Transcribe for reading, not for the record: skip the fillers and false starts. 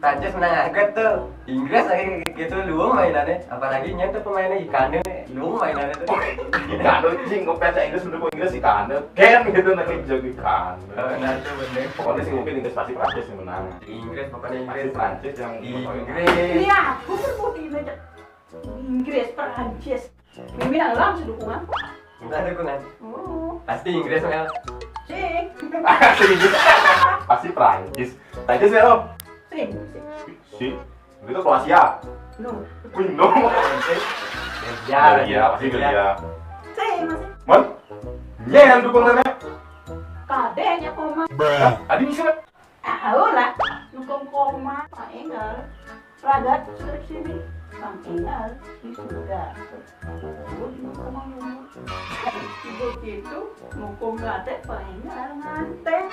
Prancis menang agak tuh. Inggris lagi gitu luang mainannya. Apalagi nya tuh pemainnya Ikane luang mainannya tuh. Ikane jing kok pecah Inggris mendukung Inggris Ikane. Ken gitu nanti jago Ikane. Nah itu bener. Pokoknya sih mungkin Inggris pasti Prancis yang menang. Inggris pokoknya Pasti Inggris. Prancis yang Inggris. Iya, aku berbutin aja. Inggris, Perancis. Mimin langsung dukungan. Enggak dukungan. Oh, Pasti Inggris Mel. sing, Pasti Inggris. Pasti Prancis. Prancis ya lo. sing. Si itu Kroasia. No, Wih no. Ya, Pasti Belgia. sing masih. Mon. Nya yang dukung mana? Kadenya koma. Tadi bisa. Tahu lah, dukung koma. Pak Enggal, Ragat sudah sini. Bang Enggal, sudah. Begitu, dukung Ragat Pak Enggal ngantek.